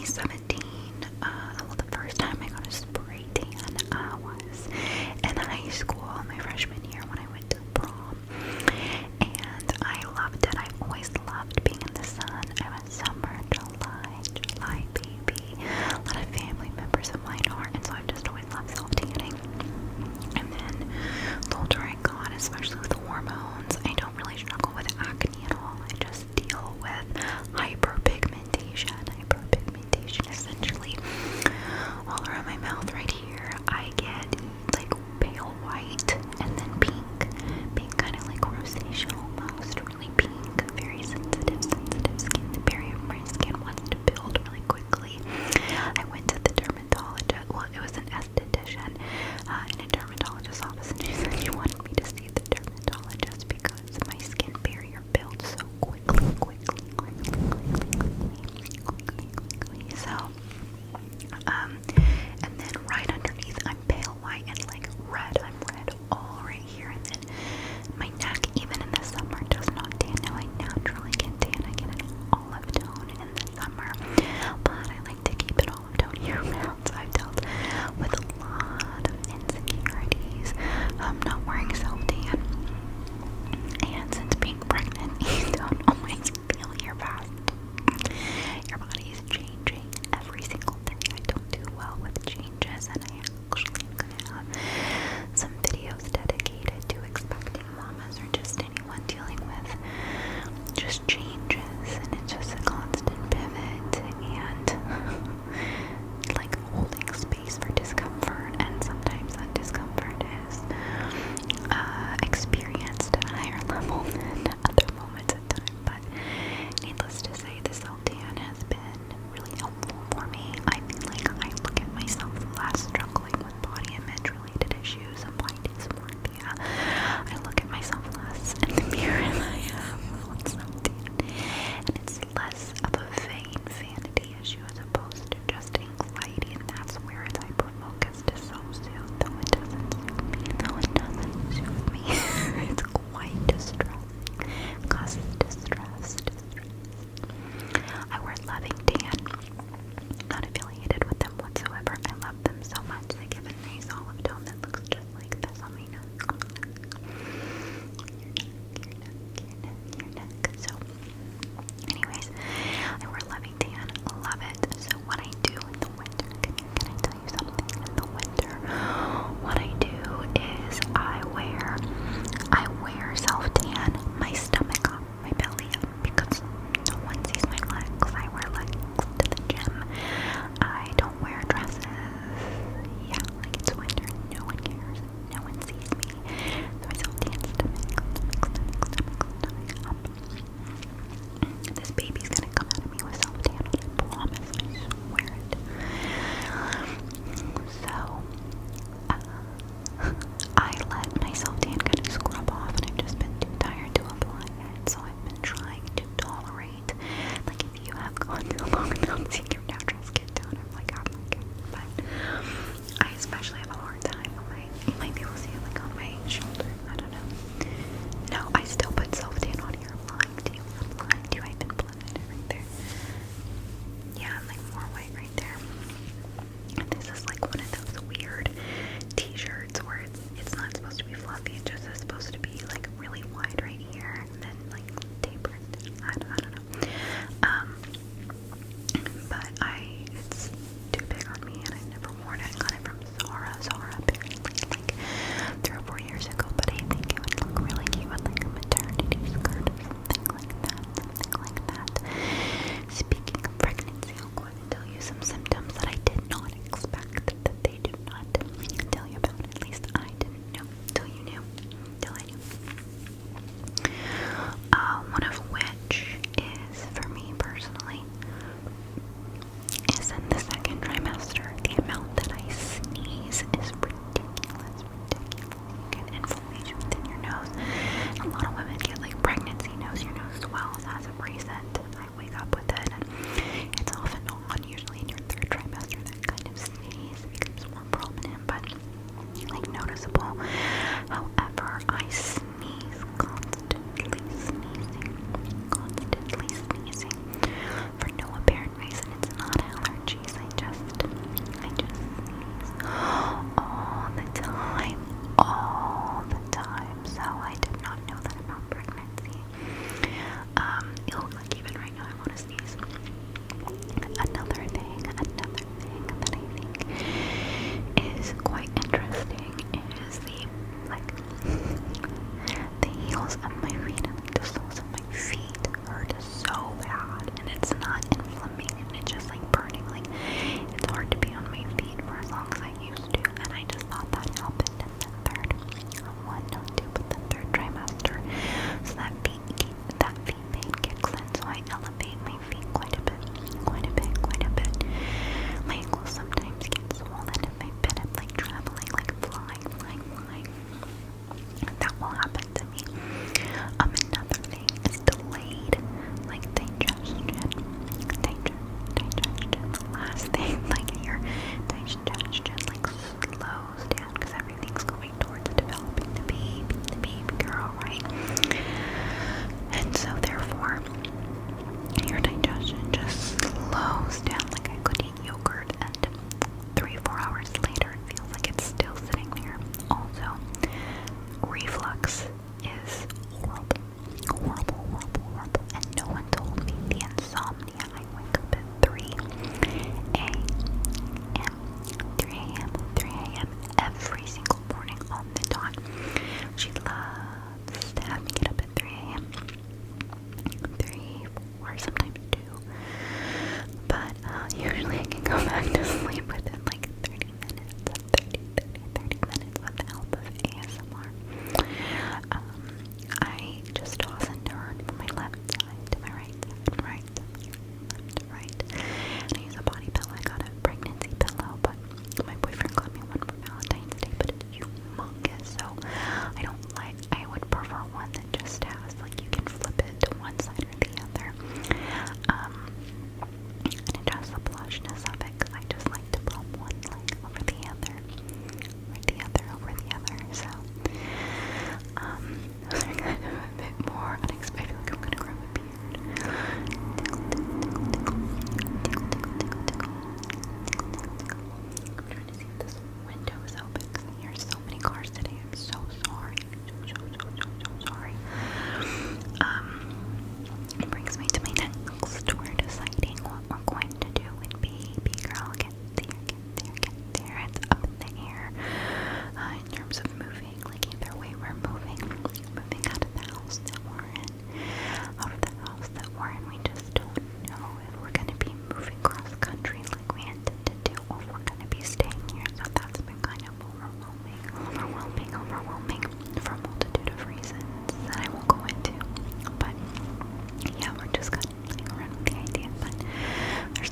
2017. Well, the first time I got a spray tan was in high school, my freshman year when I went to prom. And I loved it. I've always loved being in the sun. I'm a summer, July baby. A lot of family members of mine are, and so I've just always loved self-tanning. And then the older I got, especially with hormones, I don't really struggle with acne at all. I just deal with hyperpigmentation. Hyperpigmentation is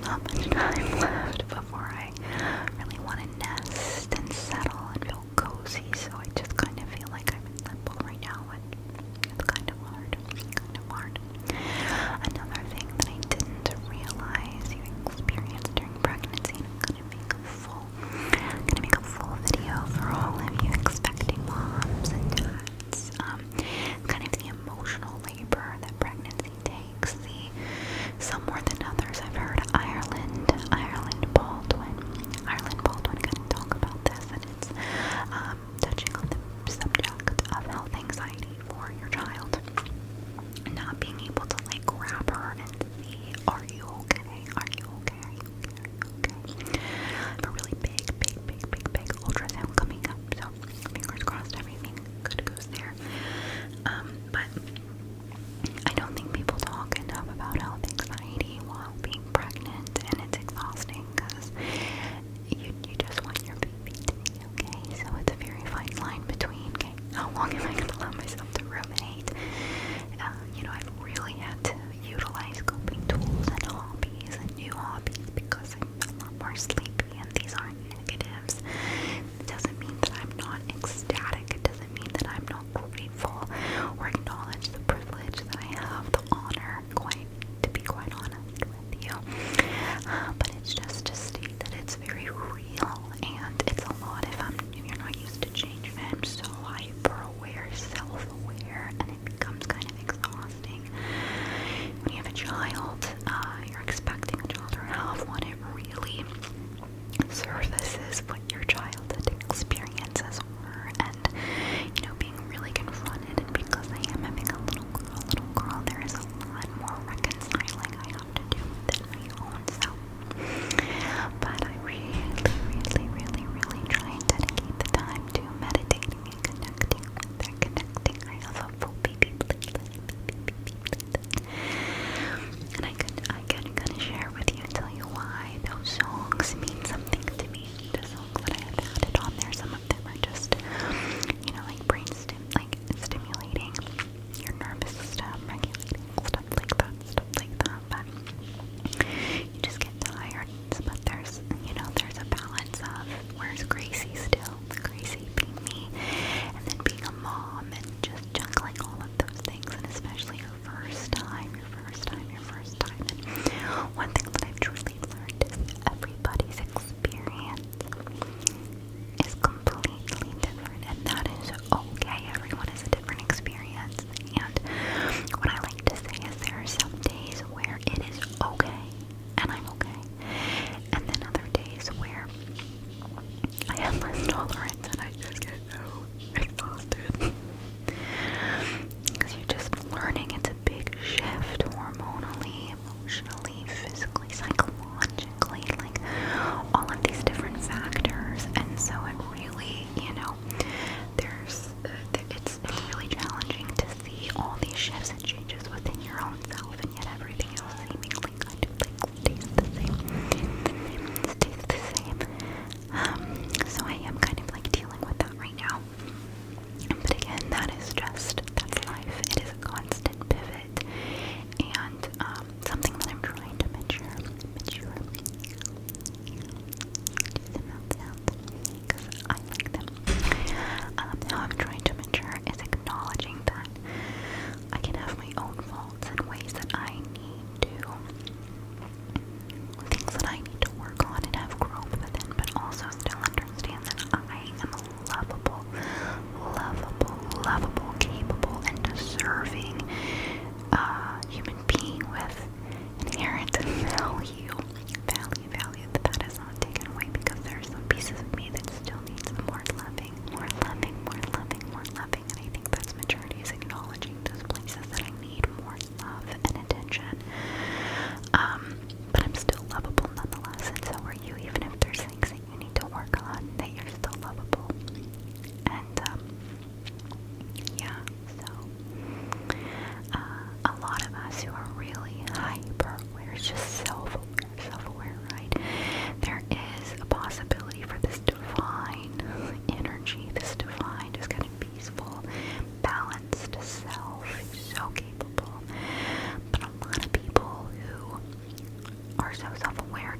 not much time left before I really want to nest and settle and feel cozy, so I just kind of feel like I'm in limbo right now, and it's kind of hard. Another thing that I didn't realize you experience during pregnancy, and I'm gonna make a full video for all of you expecting moms and dads. Kind of the emotional labor that pregnancy takes. Some more than others. I've heard Ireland Baldwin kind of talk about this, and it's touching on the subject of health anxiety for your child. Not being able to like grab her and see, are you okay? Are you okay? Are you okay? Are you okay? I have a really big ultrasound coming up, so fingers crossed everything good goes there. But I don't think people talk enough about health anxiety while being pregnant, and it's exhausting because you just want your baby to be okay. So it's a very fine line between, okay, how long am I going to allow myself to ruminate? I've really had to utilize coping tools and hobbies and new hobbies because I'm a lot more sleepy, and these aren't negatives. It doesn't mean that I'm not ecstatic. It doesn't mean that I'm not grateful or acknowledge the privilege that I have, the honor, to be quite honest with you. But it's just to state that it's very real, and it's a lot if you're not used to change, and I'm so hyper-aware, self-aware, and it becomes kind of exhausting. When you have a child, you're expecting a child or have one, it really surfaces what your childhood experiences were, and being really confronted, and because I am having a little girl, there is a lot more reconciling I have to do within my own self.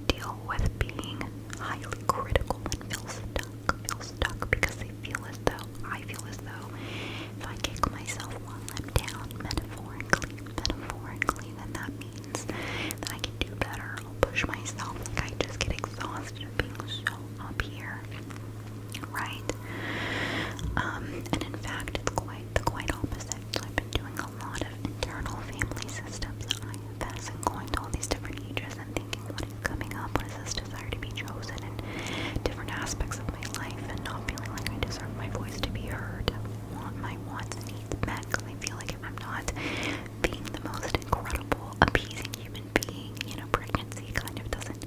deal with being highly critical and feel stuck because I feel as though if I kick myself while I'm down, metaphorically, then that means that I can do better. I'll push myself. Like, I just get exhausted of being so up here, right? And in fact, it's quite opposite. So I've been doing a lot of internal family systems, IFS, and going to all these different ages and thinking, what is coming up? What is this desire to be chosen in different aspects of my life, and not feeling like I deserve my voice to be heard. I want my wants and needs met, because I feel like if I'm not being the most incredible, appeasing human being, pregnancy kind of doesn't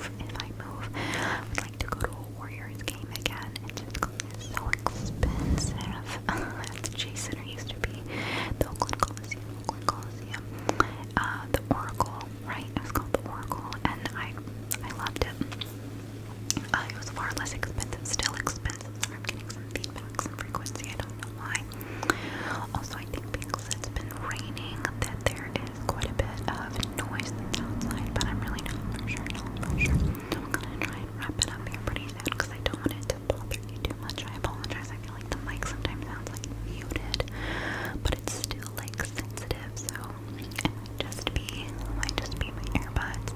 I would like to go to a Warriors game again. It's just so expensive. The Chase Center used to be the Oakland Coliseum, the Oracle, right? It was called the Oracle, and I loved it. It was far less expensive, still expensive. So I'm getting some feedback, some frequency. I don't know why. Also, I think because it's been raining, that there is quite a bit of noise that's outside, but I'm really not for sure. So I'm gonna try and wrap it up here pretty soon because I don't want it to bother you too much. I apologize. I feel like the mic sometimes sounds like muted, but it's still like sensitive, so it might just be my earbuds.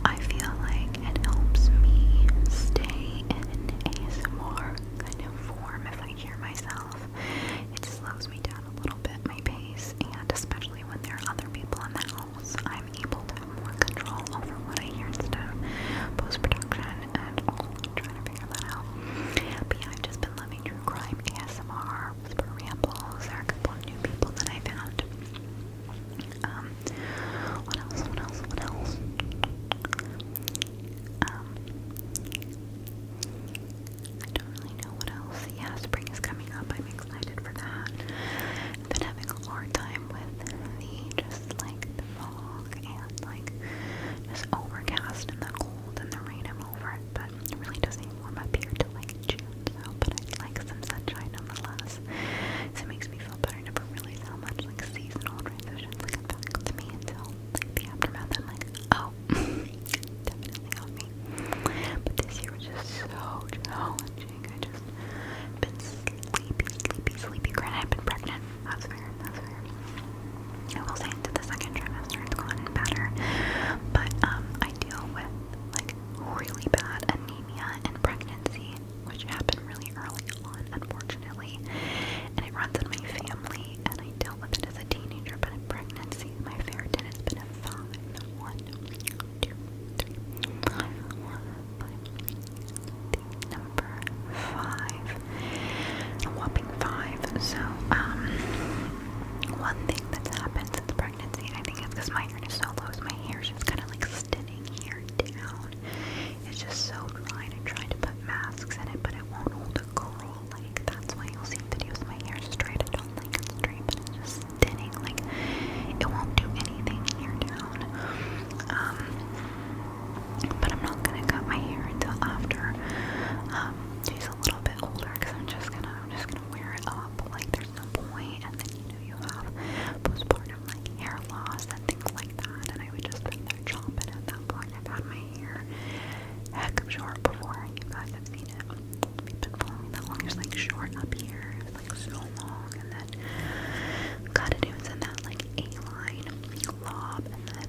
I feel like it helps me stay in an ASMR kind of form if I hear myself. It slows me down a little bit, my pace, and especially when there are other people in the house, I'm able to have more control over what I hear instead of post-production, and I'm trying to figure that out. But yeah, I've just been loving true crime, ASMR, whisper rambles. There are a couple of new people that I found. What else? I don't really know what else. Yeah, spring is coming up. I'm excited for that. I've been having a hard time with the just like the fog and like just overcast and the cold and the rain. I'm over it, but it really doesn't even warm up here till like June. So, but I like some sunshine nonetheless. So it makes me feel better. I never realized how much like seasonal transitions like affect me until like the aftermath. I'm like, oh, definitely on me. But this year was just so challenging. I just been sleepy. Granted, I've been pregnant. That's fair. I will say into the second trimester it's gotten better. But I deal with like really bad anemia in pregnancy, which happened really early on, unfortunately. And it runs in my family, and I dealt with it as a teenager, but in pregnancy, my ferritin has been a 5. 1, 2, 3, 5. Number 5. A whopping 5. So, one thing that's happened since pregnancy, I think it's because my hair is so low, so my hair is just kind of like thinning here down. It's just so dry, and I tried to put masks in it, but it won't hold a curl. Like, that's why you'll see videos of my hair straight. I don't like it straight, but it's just thinning. Like, it won't do anything here down. But I'm not gonna cut my hair until after she's a little bit older, because I'm just gonna wear it up. Like, there's no point. And then you have postpartum like hair loss and things like that, and I would just rather chop it at that point. I've had my hair heck of short before. You guys have seen it. If you've been following that long, it's like short up here. It was like so long, and then cut it. It was in that like A-line lob, and then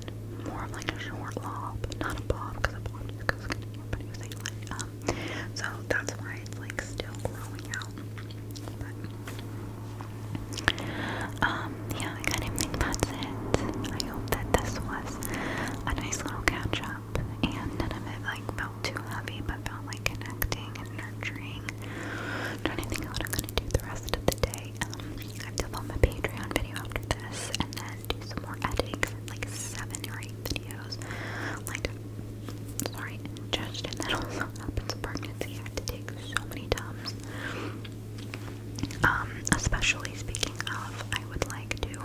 more of like a short lob, not a bob, because a bob just goes in here, but it was A-line. So that's why it's like still growing out. But yeah, I kind of think that's it. I hope that this was a nice little catch up, and none of it like felt too heavy, but felt like connecting and nurturing. I'm trying to think of what I'm gonna do the rest of the day. I have to film a Patreon video after this, and then do some more editing, like 7 or 8 videos. Like, sorry, ingestion that also happens in pregnancy. I have to take so many Tums. Especially speaking of, I would like to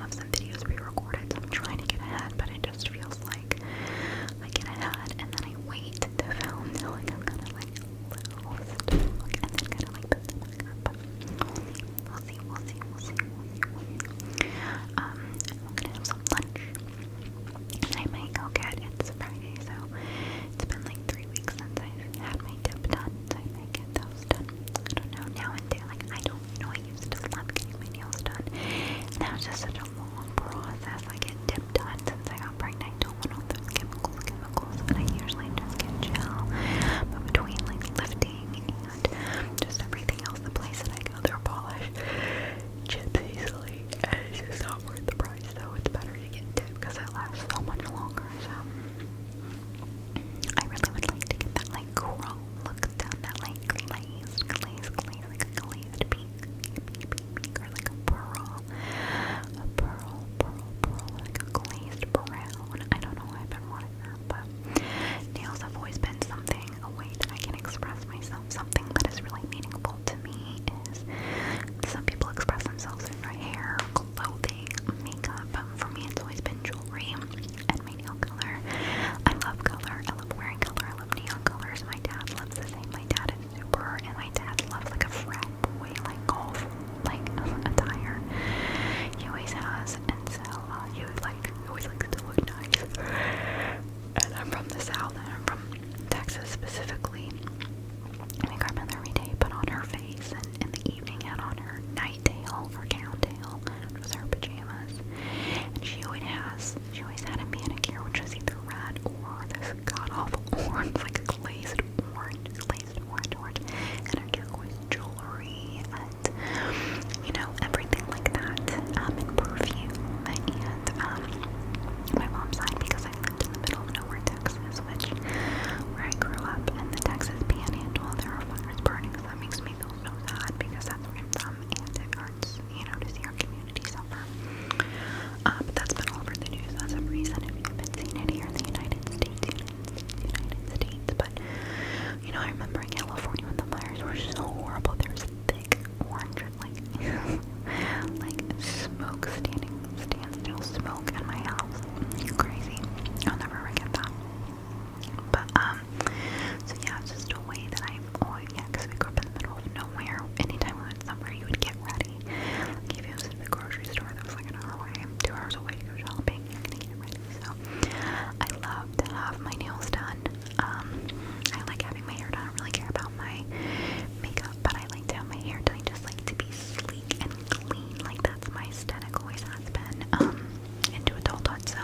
have some videos pre-recorded, so I'm trying to get ahead, but it just feels like I get ahead and then I wait to film till like I'm kind of like little stuck, and then kind of like put them back up. We'll see. I'm gonna have some lunch, and I might go get, it's Friday, so it's been like 3 weeks since I South, from Texas specifically. My grandmother every day put on her face, and in the evening had on her night tail or gown tail, which was her pajamas. And she always had a manicure, which was either red or this god awful orange, like a glazed orange, and her turquoise jewelry, and everything like that, and perfume, and my mom's side, because I lived in the middle of nowhere, Texas, which where I grew up in the Texas Panhandle, there are fires burning, so that makes me feel so sad because that's where I'm from, and it hurts, to see our community suffer. But that's been all over the news as of recent, if you haven't seen it here in the United States, but, I remember in California when the fires were so horrible, there was thick orange, like smoke, standstill smoke in my house. Crazy. I'll never forget that. But, so yeah, it's just a way that I've always, because we grew up in the middle of nowhere. Anytime we went somewhere, you would get ready. Like, if it was in the grocery store that was like an hour away, 2 hours away to go shopping, you're gonna get ready. So, I love to have my nails done. I like having my hair done. I don't really care about my makeup, but I like to have my hair done. I just like to be sleek and clean. Like, that's my aesthetic, always has been, into adulthood. So,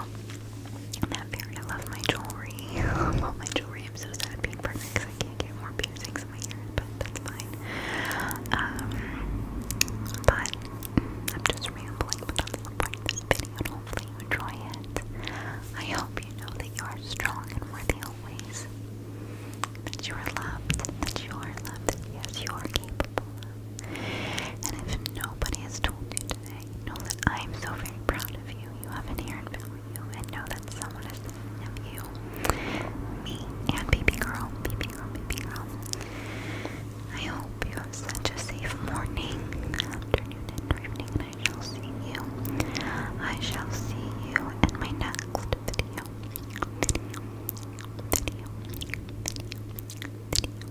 in that period, I love my jewelry. I love my jewelry.